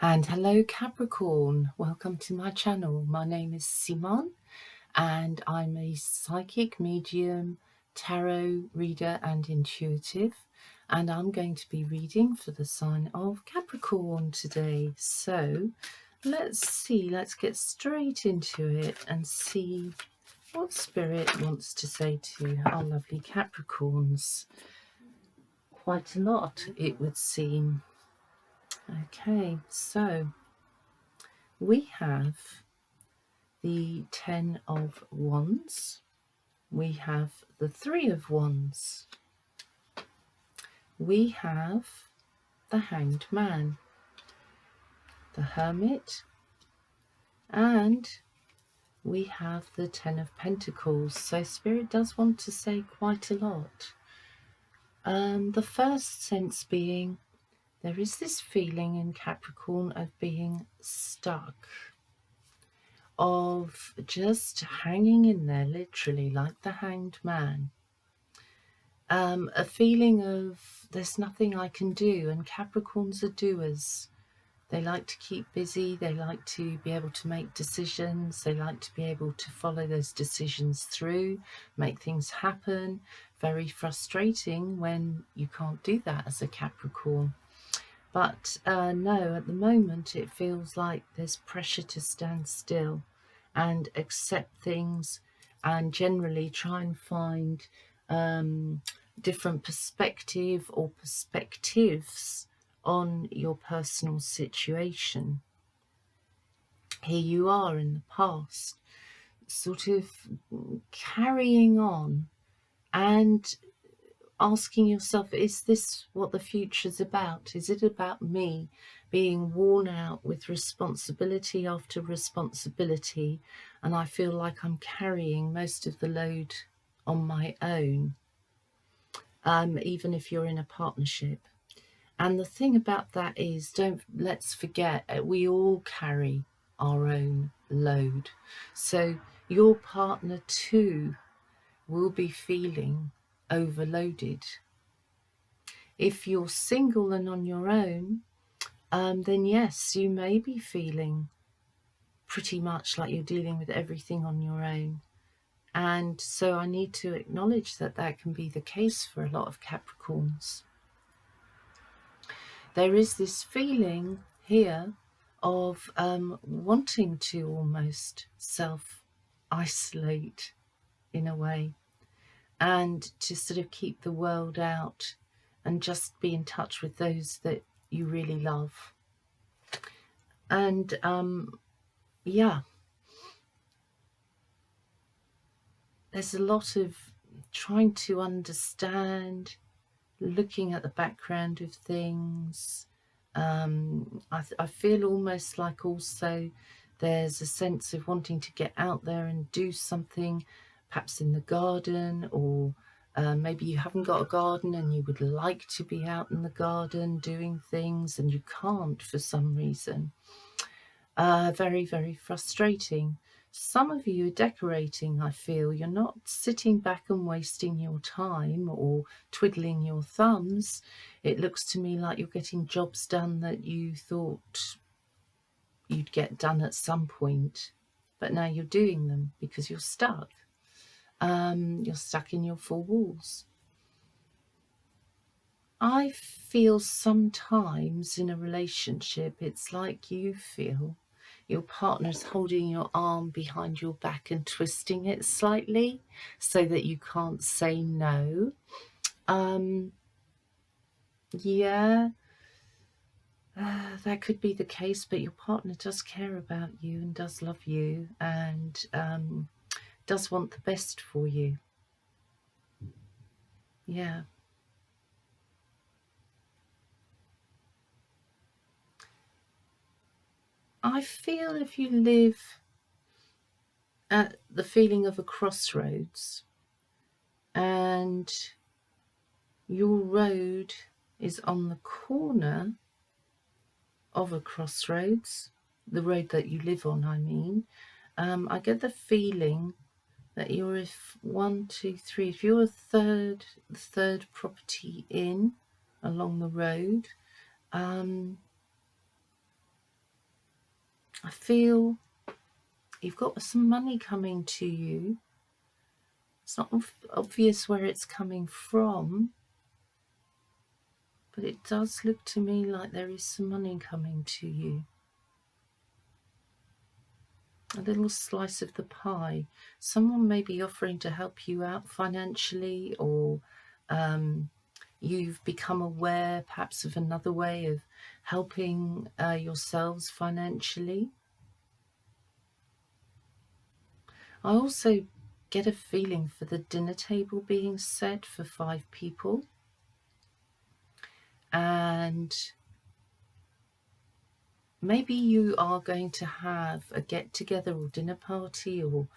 And hello Capricorn, welcome to my channel. My name is Simon and I'm a psychic medium, tarot reader and intuitive, and I'm going to be reading for the sign of Capricorn today. So let's get straight into it and see what Spirit wants to say to our lovely Capricorns. Quite a lot, it would seem. Okay, so we have the 10 of Wands, we have the 3 of Wands, we have the Hanged Man, the Hermit, and we have the 10 of Pentacles. So Spirit does want to say quite a lot. The first sense being there is this feeling in Capricorn of being stuck, of just hanging in there, literally like the Hanged Man. A feeling of there's nothing I can do, and Capricorns are doers. They like to keep busy, they like to be able to make decisions, they like to be able to follow those decisions through, make things happen. Very frustrating when you can't do that as a Capricorn. But no, at the moment it feels like there's pressure to stand still and accept things and generally try and find different perspective or perspectives on your personal situation. Here you are in the past, sort of carrying on and asking yourself, is this what the future's about? Is it about me being worn out with responsibility after responsibility, and I feel like I'm carrying most of the load on my own, even if you're in a partnership? And the thing about that is, let's forget, we all carry our own load. So your partner too will be feeling overloaded. If you're single and on your own, then yes, you may be feeling pretty much like you're dealing with everything on your own. And so I need to acknowledge that that can be the case for a lot of Capricorns. There is this feeling here of wanting to almost self-isolate in a way, and to sort of keep the world out and just be in touch with those that you really love. And yeah, there's a lot of trying to understand, looking at the background of things. I feel almost like also there's a sense of wanting to get out there and do something, perhaps in the garden, or maybe you haven't got a garden and you would like to be out in the garden doing things and you can't for some reason. Very, very frustrating. Some of you are decorating, I feel. You're not sitting back and wasting your time or twiddling your thumbs. It looks to me like you're getting jobs done that you thought you'd get done at some point, but now you're doing them because you're stuck. You're stuck in your four walls. I feel sometimes in a relationship, it's like you feel your partner's holding your arm behind your back and twisting it slightly so that you can't say no. Yeah, that could be the case, but your partner does care about you and does love you and does want the best for you. Yeah. I feel if you live at the feeling of a crossroads and your road is on the corner of a crossroads, the road that you live on, I mean, I get the feeling that you're, if you're the third property in along the road, I feel you've got some money coming to you. It's not obvious where it's coming from, but it does look to me like there is some money coming to you. A little slice of the pie. Someone may be offering to help you out financially, or you've become aware perhaps of another way of helping yourselves financially. I also get a feeling for the dinner table being set for 5 people, and maybe you are going to have a get-together or dinner party, or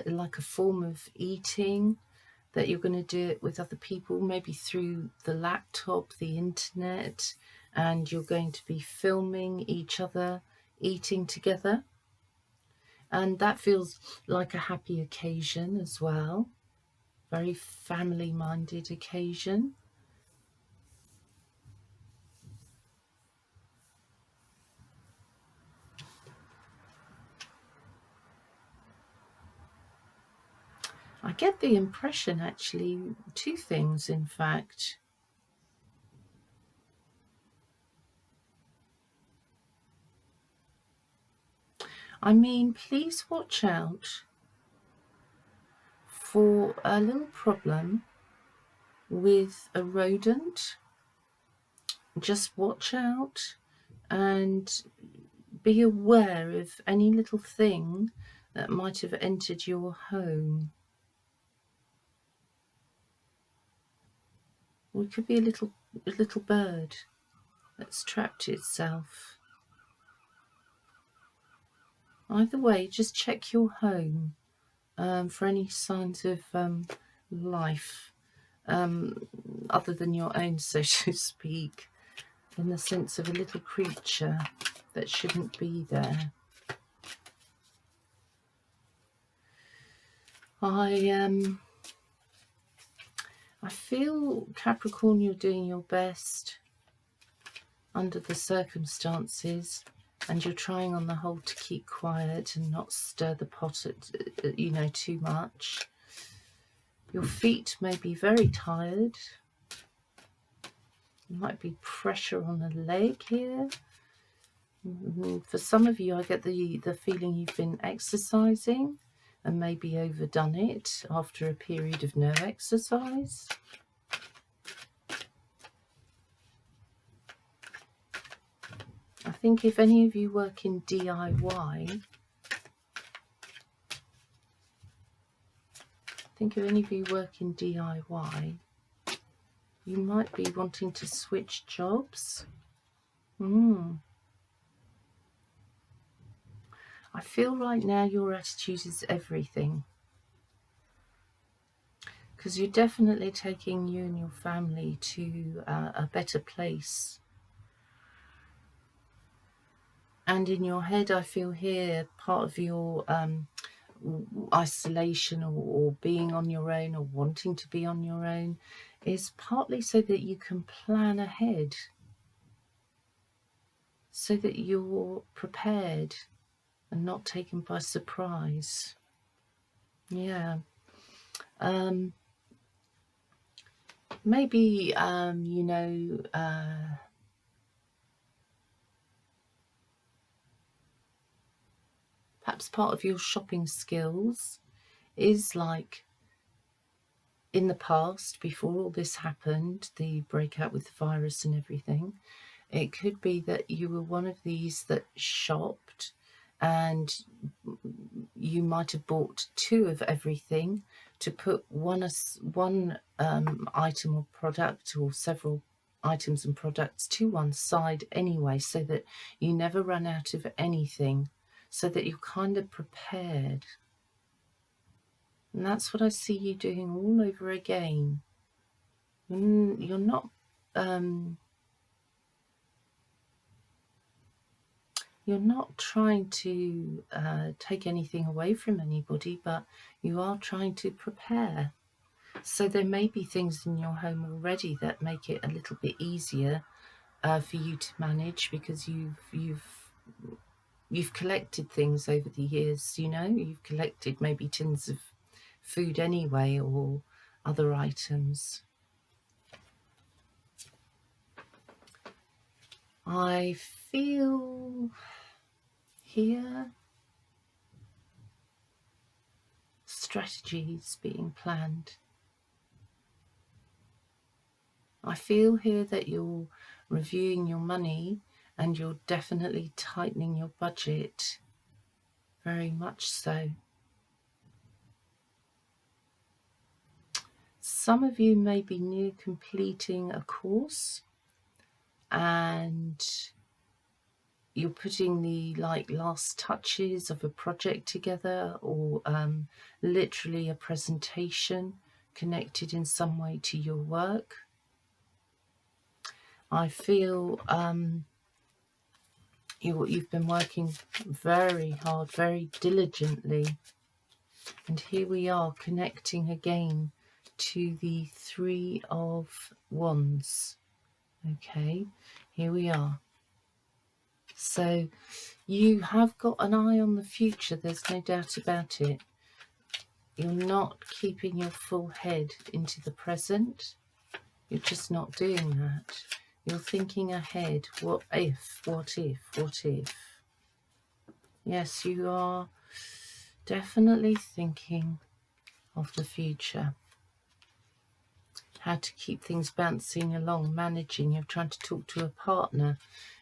like a form of eating that you're going to do it with other people, maybe through the laptop, the internet, and you're going to be filming each other eating together. And that feels like a happy occasion as well, very family-minded occasion. I get the impression, actually, 2 things, in fact. I mean, please watch out for a little problem with a rodent. Just watch out and be aware of any little thing that might have entered your home. Or it could be a little bird that's trapped itself. Either way, just check your home for any signs of life other than your own, so to speak, in the sense of a little creature that shouldn't be there. I feel, Capricorn, you're doing your best under the circumstances, and you're trying on the whole to keep quiet and not stir the pot too much. Your feet may be very tired. There might be pressure on the leg here. For some of you, I get the feeling you've been exercising and maybe overdone it after a period of no exercise. I think if any of you work in DIY, you might be wanting to switch jobs. I feel right now your attitude is everything, because you're definitely taking you and your family to a better place. And in your head, I feel here, part of your isolation or being on your own or wanting to be on your own is partly so that you can plan ahead, so that you're prepared and not taken by surprise. Yeah. Maybe, perhaps part of your shopping skills is like in the past, before all this happened, the breakout with the virus and everything, it could be that you were one of these that shopped and you might have bought 2 of everything to put one item or product or several items and products to one side anyway, so that you never run out of anything, so that you're kind of prepared. And that's what I see you doing all over again. You're not trying to take anything away from anybody, but you are trying to prepare. So there may be things in your home already that make it a little bit easier for you to manage, because you've you've collected things over the years, you know, you've collected maybe tins of food anyway, or other items. I feel here strategies being planned. I feel here that you're reviewing your money and you're definitely tightening your budget, very much so. Some of you may be near completing a course and you're putting the last touches of a project together, or literally a presentation connected in some way to your work. I feel you've been working very hard, very diligently, and here we are connecting again to the Three of Wands. Okay, here we are. So you have got an eye on the future, there's no doubt about it. You're not keeping your full head into the present. You're just not doing that. You're thinking ahead. What if, what if, what if? Yes, you are definitely thinking of the future. How to keep things bouncing along, managing. You're trying to talk to a partner.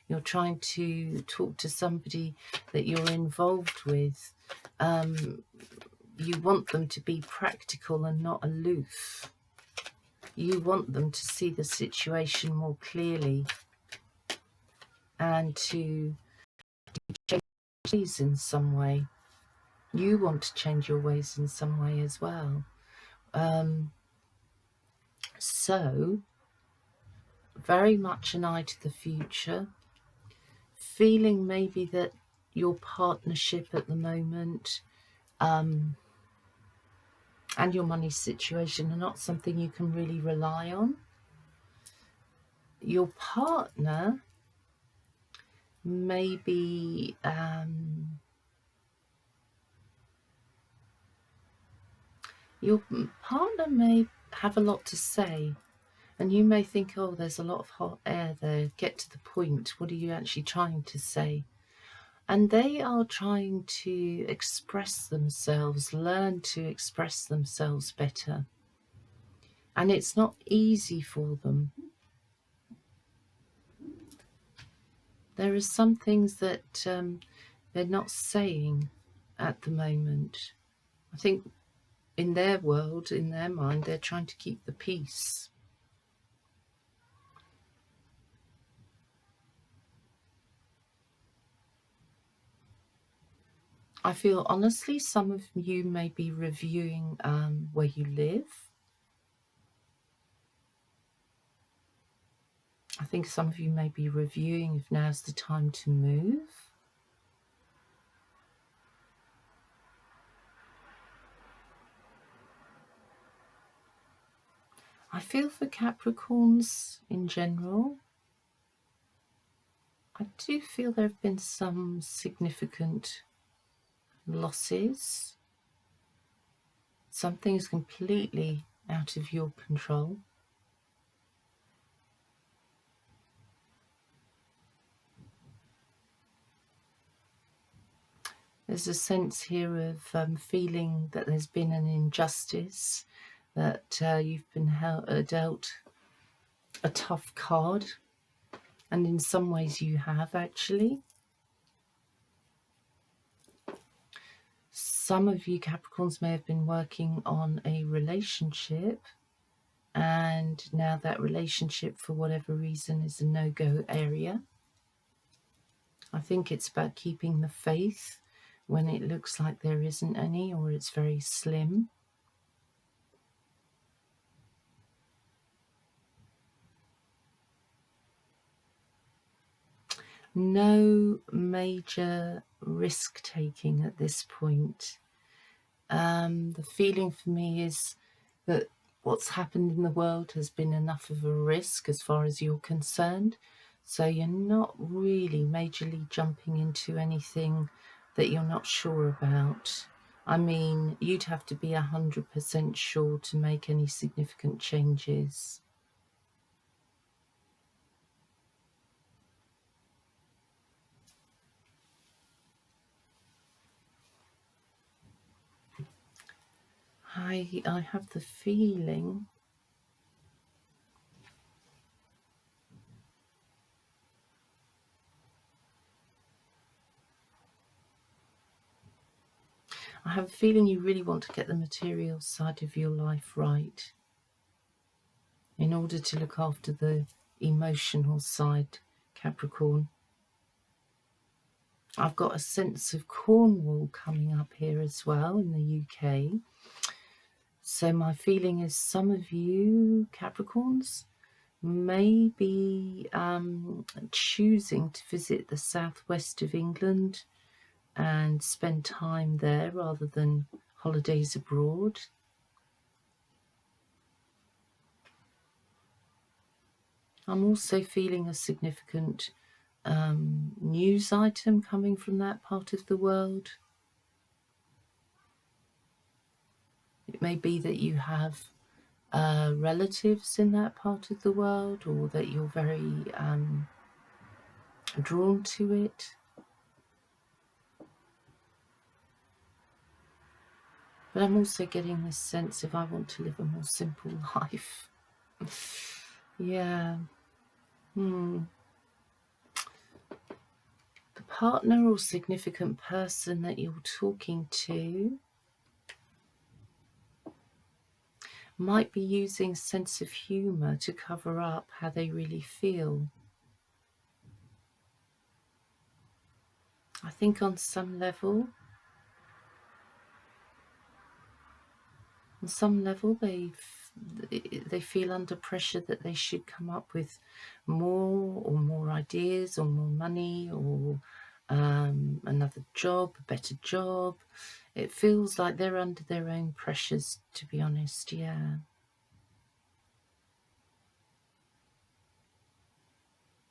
You're trying to talk to somebody that you're involved with. You want them to be practical and not aloof. You want them to see the situation more clearly and to change ways in some way. You want to change your ways in some way as well. So, very much an eye to the future. Feeling maybe that your partnership at the moment and your money situation are not something you can really rely on. Your partner may be have a lot to say, and you may think, oh, there's a lot of hot air there, get to the point, what are you actually trying to say? And they are trying to express themselves, learn to express themselves better, and it's not easy for them. There are some things that they're not saying at the moment. I think in their world, in their mind, they're trying to keep the peace. I feel, honestly, some of you may be reviewing where you live. I think some of you may be reviewing if now's the time to move. I feel for Capricorns in general, I do feel there have been some significant losses. Something is completely out of your control. There's a sense here of feeling that there's been an injustice, that you've been dealt a tough card, and in some ways you have actually. Some of you Capricorns may have been working on a relationship, and now that relationship, for whatever reason, is a no-go area. I think it's about keeping the faith when it looks like there isn't any, or it's very slim. No major risk taking at this point. The feeling for me is that what's happened in the world has been enough of a risk as far as you're concerned, So you're not really majorly jumping into anything that you're not sure about. I mean, you'd have to be 100% sure to make any significant changes. I have the feeling you really want to get the material side of your life right in order to look after the emotional side, Capricorn. I've got a sense of Cornwall coming up here as well in the UK. So my feeling is some of you Capricorns may be choosing to visit the southwest of England and spend time there rather than holidays abroad. I'm also feeling a significant news item coming from that part of the world. It may be that you have relatives in that part of the world, or that you're very drawn to it. But I'm also getting this sense of I want to live a more simple life. Yeah. The partner or significant person that you're talking to might be using sense of humour to cover up how they really feel. I think on some level they feel under pressure that they should come up with more ideas, or more money, or another job, a better job. It feels like they're under their own pressures, to be honest. Yeah.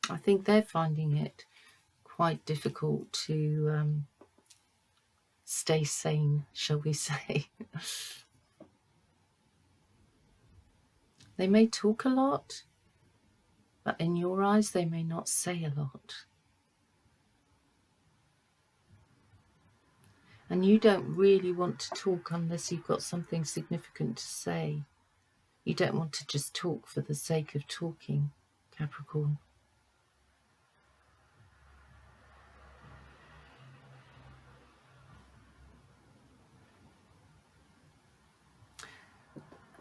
I think they're finding it quite difficult to stay sane, shall we say. They may talk a lot, but in your eyes they may not say a lot. And you don't really want to talk unless you've got something significant to say. You don't want to just talk for the sake of talking, Capricorn.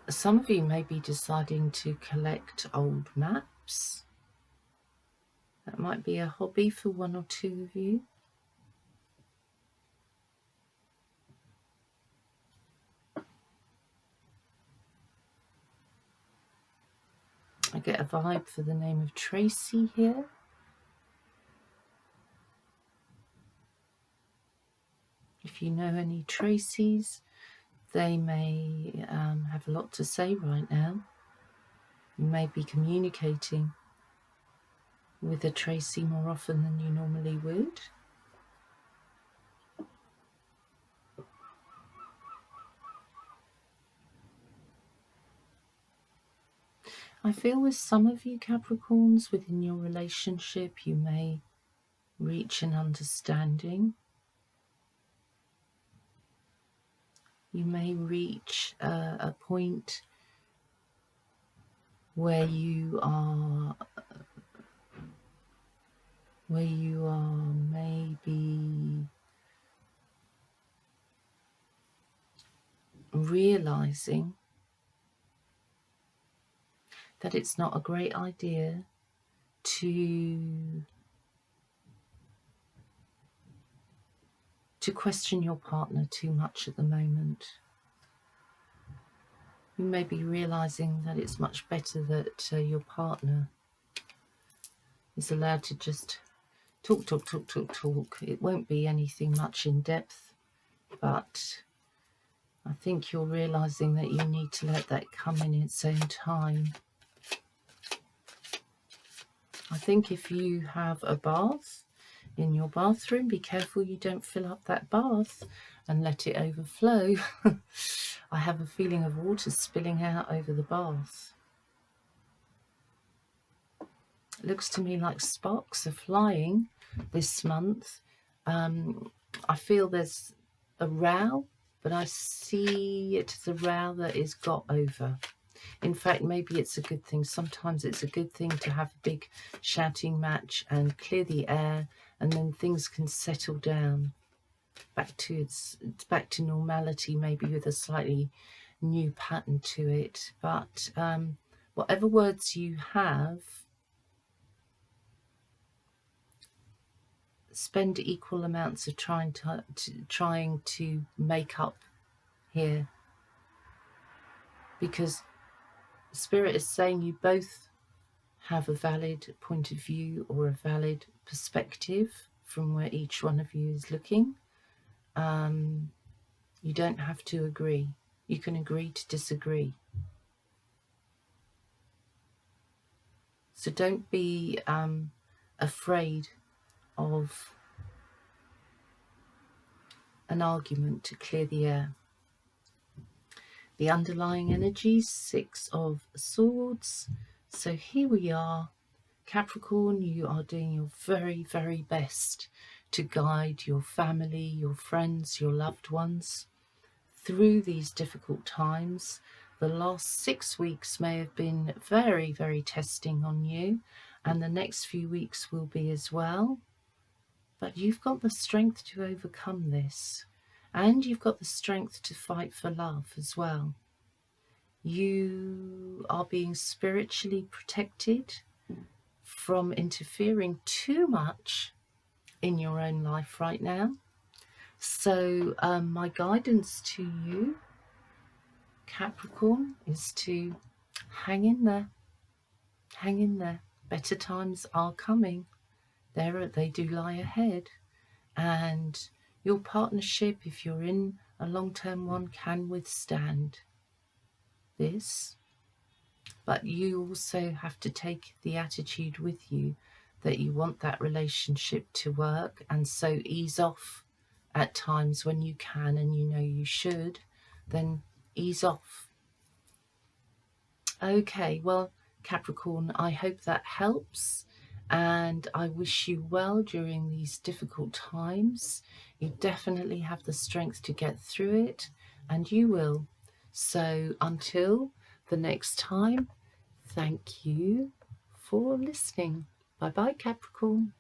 Some of you may be deciding to collect old maps. That might be a hobby for one or two of you. I get a vibe for the name of Tracy here. If you know any Tracys, they may have a lot to say right now. You may be communicating with a Tracy more often than you normally would. I feel with some of you Capricorns within your relationship, you may reach an understanding. You may reach a point where you are maybe realizing that it's not a great idea to question your partner too much at the moment. You may be realizing that it's much better that your partner is allowed to just talk. It won't be anything much in depth, but I think you're realizing that you need to let that come in its own time. I think if you have a bath in your bathroom, be careful you don't fill up that bath and let it overflow. I have a feeling of water spilling out over the bath. It looks to me like sparks are flying this month. I feel there's a row, but I see it as a row that is got over. In fact, maybe it's a good thing. Sometimes it's a good thing to have a big shouting match and clear the air, and then things can settle down back to back to normality, maybe with a slightly new pattern to it. But whatever words you have, spend equal amounts of trying to make up here, because Spirit is saying you both have a valid point of view or a valid perspective from where each one of you is looking. You don't have to agree. You can agree to disagree. So don't be afraid of an argument to clear the air. The underlying energies, 6 of Swords. So here we are. Capricorn, you are doing your very, very best to guide your family, your friends, your loved ones through these difficult times. The last 6 weeks may have been very, very testing on you, and the next few weeks will be as well. But you've got the strength to overcome this, and you've got the strength to fight for love as well. You are being spiritually protected from interfering too much in your own life right now. So my guidance to you, Capricorn, is to hang in there. Hang in there. Better times are coming. They do lie ahead. And your partnership, if you're in a long-term one, can withstand this. But you also have to take the attitude with you that you want that relationship to work, and so ease off at times when you can and you know you should, then ease off. Okay, well, Capricorn, I hope that helps, and I wish you well during these difficult times. You definitely have the strength to get through it, and you will. So until the next time, thank you for listening. Bye-bye, Capricorn.